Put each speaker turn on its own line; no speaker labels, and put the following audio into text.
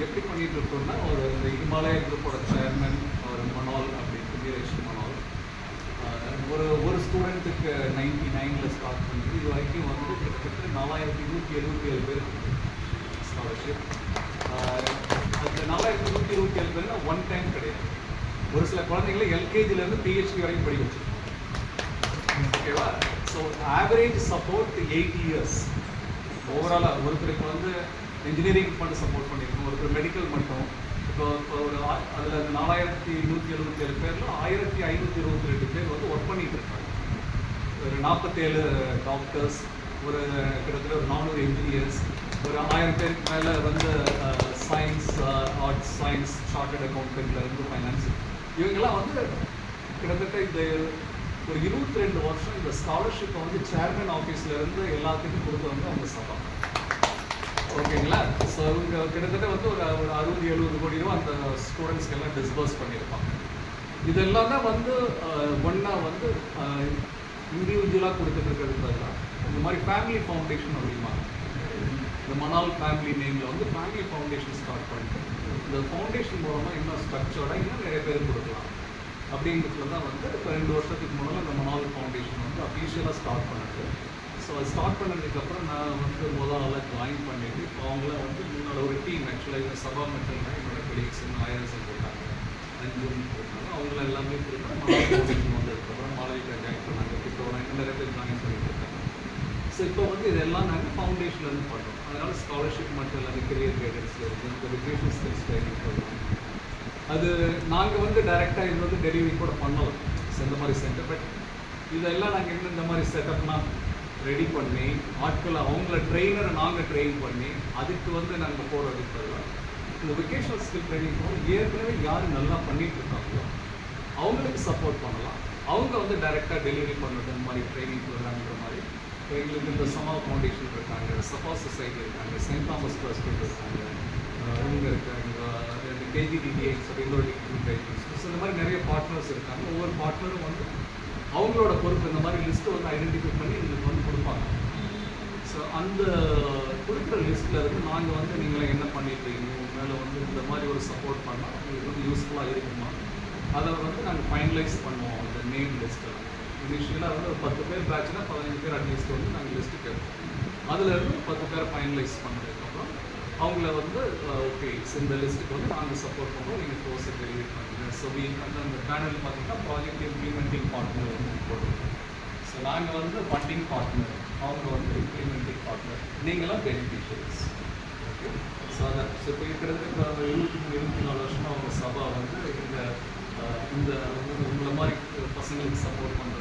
எப்படி பண்ணிட்டு இருக்கோம்னா, ஒரு இந்த இமாலயா குரூப்போட சேர்மன் ஒரு மனோல் அப்படின்னு வீரேஷ் மனோல் ஒரு ஸ்டூடெண்ட்டுக்கு 99ல் ஸ்டார்ட் பண்ணி இது வரைக்கும் வந்து கிட்டத்தட்ட 4177 பேர் ஸ்காலர்ஷிப். அந்த 4177 பேர்னா ஒன் டைம் கிடையாது. ஒரு சில குழந்தைங்களை எல்கேஜிலேருந்து பிஹெச்டி வரைக்கும் படிக்க வச்சிருக்கோம். ஓகேவா? So average support 8 years. ஓவராலாக ஒருத்தருக்கு வந்து இன்ஜினியரிங் மட்டும் சப்போர்ட் பண்ணியிருக்கோம், ஒருத்தர் மெடிக்கல் மட்டும். இப்போ ஒரு அதில் 4177 பேரில் 1522 பேர் வந்து ஒர்க் பண்ணிகிட்டு இருக்காங்க. ஒரு 47 டாக்டர்ஸ், ஒரு கிட்டத்தட்ட ஒரு 400 இன்ஜினியர்ஸ், ஒரு 1000 பேருக்கு மேலே வந்து சயின்ஸ், ஆர்ட்ஸ், சயின்ஸ், சார்ட்டர்ட் அக்கௌண்டன்ட்லேருந்து ஃபைனான்ஸ், இவங்கெல்லாம் வந்து கிட்டத்தட்ட இந்த ஒரு 22 வருஷம் இந்த ஸ்காலர்ஷிப்பை வந்து சேர்மன் ஆஃபீஸ்லேருந்து எல்லாத்துக்கும் கொடுத்தவங்க அவங்க சபா. ஓகேங்களா? ஸோ இவங்க கிட்டத்தட்ட வந்து ஒரு 60-70 கோடி ரூபா அந்த ஸ்டூடெண்ட்ஸ்க்கு எல்லாம் டிஸ்பர்ஸ் பண்ணியிருப்பாங்க. இதெல்லாம் தான் வந்து ஒன்றா வந்து இண்டிவிஜுவலாக கொடுத்துட்டு இருக்கிறது பதிலாக இந்த மாதிரி ஃபேமிலி ஃபவுண்டேஷன் அப்படிமா இந்த மனால் ஃபேமிலி நேமில் வந்து ஃபேமிலி ஃபவுண்டேஷன் ஸ்டார்ட் பண்ணிட்டு இந்த ஃபவுண்டேஷன் மூலமாக இன்னும் ஸ்ட்ரக்சர்டாக இன்னும் நிறைய பேர் கொடுக்கலாம் அப்படிங்கிறதுல தான் வந்து இப்போ 2 வருஷத்துக்கு முன்னால் இந்த மனால் ஃபவுண்டேஷன் வந்து அஃபீஷியலாக ஸ்டார்ட் பண்ணுது. ஸோ அது ஸ்டார்ட் பண்ணதுக்கப்புறம் நான் வந்து முதல்ல ஜாயின் பண்ணிட்டு இப்போ அவங்கள வந்து முன்னோட ஒரு டீம் ஆக்சுவலாக இந்த சபா மெட்டல்னா என்னோட கொலீக்ஸ் ஆயிரம் போட்டாங்க, 5 போட்டாங்க. அவங்கள எல்லாமே கொடுத்தா மனால் ஃபவுண்டேஷன் வந்ததுக்கப்புறம் மாளவிகா ஜாயின் பண்ணாங்க. இப்போ நிறைய பேர் ஜாயின் பண்ணிட்டு இருக்காங்க. ஸோ இப்போ வந்து இதெல்லாம் நாங்கள் ஃபவுண்டேஷன்லேருந்து பண்ணுறோம். அதனால் ஸ்காலர்ஷிப் மட்டும் இல்லாமல் கெரியர் கைடன்ஸில் இருக்குது, இந்த ரிக்ரேஷன் ஸ்கில்ஸ் ட்ரைனிங் ப்ரோக்ராம். அது நாங்கள் வந்து டைரெக்டாக இது வந்து டெலிவரி கூட பண்ணலாம் இந்த மாதிரி சென்டர். பட் இதெல்லாம் நாங்கள் இன்னும் இந்த மாதிரி செட்டப்லாம் ரெடி பண்ணி ஆட்களை அவங்கள ட்ரெயினரை நாங்கள் ட்ரெயின் பண்ணி அதுக்கு வந்து நாங்கள் போகிறதுக்கு பதிலாக இந்த வெக்கேஷனல் ஸ்கில் ட்ரைனிங் போகிறோம். ஏற்கனவே யார் நல்லா பண்ணிகிட்டு இருக்காங்களோ அவங்களுக்கு சப்போர்ட் பண்ணலாம். அவங்க வந்து டைரெக்டாக டெலிவரி பண்ணுறது இந்த மாதிரி ட்ரைனிங் ப்ரோக்ராம்ன்ற மாதிரி. இப்போ எங்களுக்கு இந்த சமா ஃபவுண்டேஷன் இருக்காங்க, சபா சொசைட்டி இருக்காங்க, செயின்ட் தாமஸ் ட்ரஸ்ட் இருக்காங்க, இவங்க இருக்காங்க, இந்த கேஜிடிடிஎக்ஸ் அப்படின்ற ஸோ இந்த மாதிரி நிறைய பார்ட்னர்ஸ் இருக்காங்க. ஒவ்வொரு பார்ட்னரும் வந்து அவங்களோட பொறுப்பு இந்த மாதிரி லிஸ்ட்டு வந்து ஐடென்டிஃபை பண்ணி எங்களுக்கு வந்து கொடுப்பாங்க. ஸோ அந்த கொடுக்குற லிஸ்ட்டில் இருந்து நாங்கள் வந்து நீங்களே என்ன பண்ணிட்டு இருக்கீங்க, மேலே வந்து இந்த மாதிரி ஒரு சப்போர்ட் பண்ணால் உங்களுக்கு வந்து யூஸ்ஃபுல்லாக இருக்குமா, அதை வந்து நாங்கள் ஃபைனலைஸ் பண்ணுவோம். அந்த நேம் லிஸ்ட்டில் இனிஷியலாக வந்து ஒரு 10 பேர் பேட்ச்னா 15 பேர் அட்லீஸ்ட் வந்து நாங்கள் லிஸ்ட்டு கேட்போம். அதிலேருந்து 10 பேரை ஃபைனலைஸ் பண்ணதுக்கப்புறம் அவங்கள வந்து ஓகே இந்த லிஸ்ட்டுக்கு வந்து நாங்கள் சப்போர்ட் பண்ணுறோம், நீங்கள் கோர்ஸை டெலிவரி பண்ணுங்கள். ஸோ அந்த பேனல் பார்த்தீங்கன்னா ப்ராஜெக்ட் இம்ப்ளிமெண்டிங் பார்ட்னர் வந்து போடுறோம். ஸோ நாங்கள் வந்து ஃபண்டிங் பார்ட்னர், அவங்க வந்து இம்ப்ளிமெண்டிங் பார்ட்னர், நீங்களாம் பெனிஃபிஷியரிஸ். ஓகே. ஸோ அதை இப்போ கிட்டத்தட்ட 24 வருஷமாக அவங்க சபா வந்து இந்த உங்களை மாதிரி பசங்களுக்கு சப்போர்ட் பண்ணுறாங்க.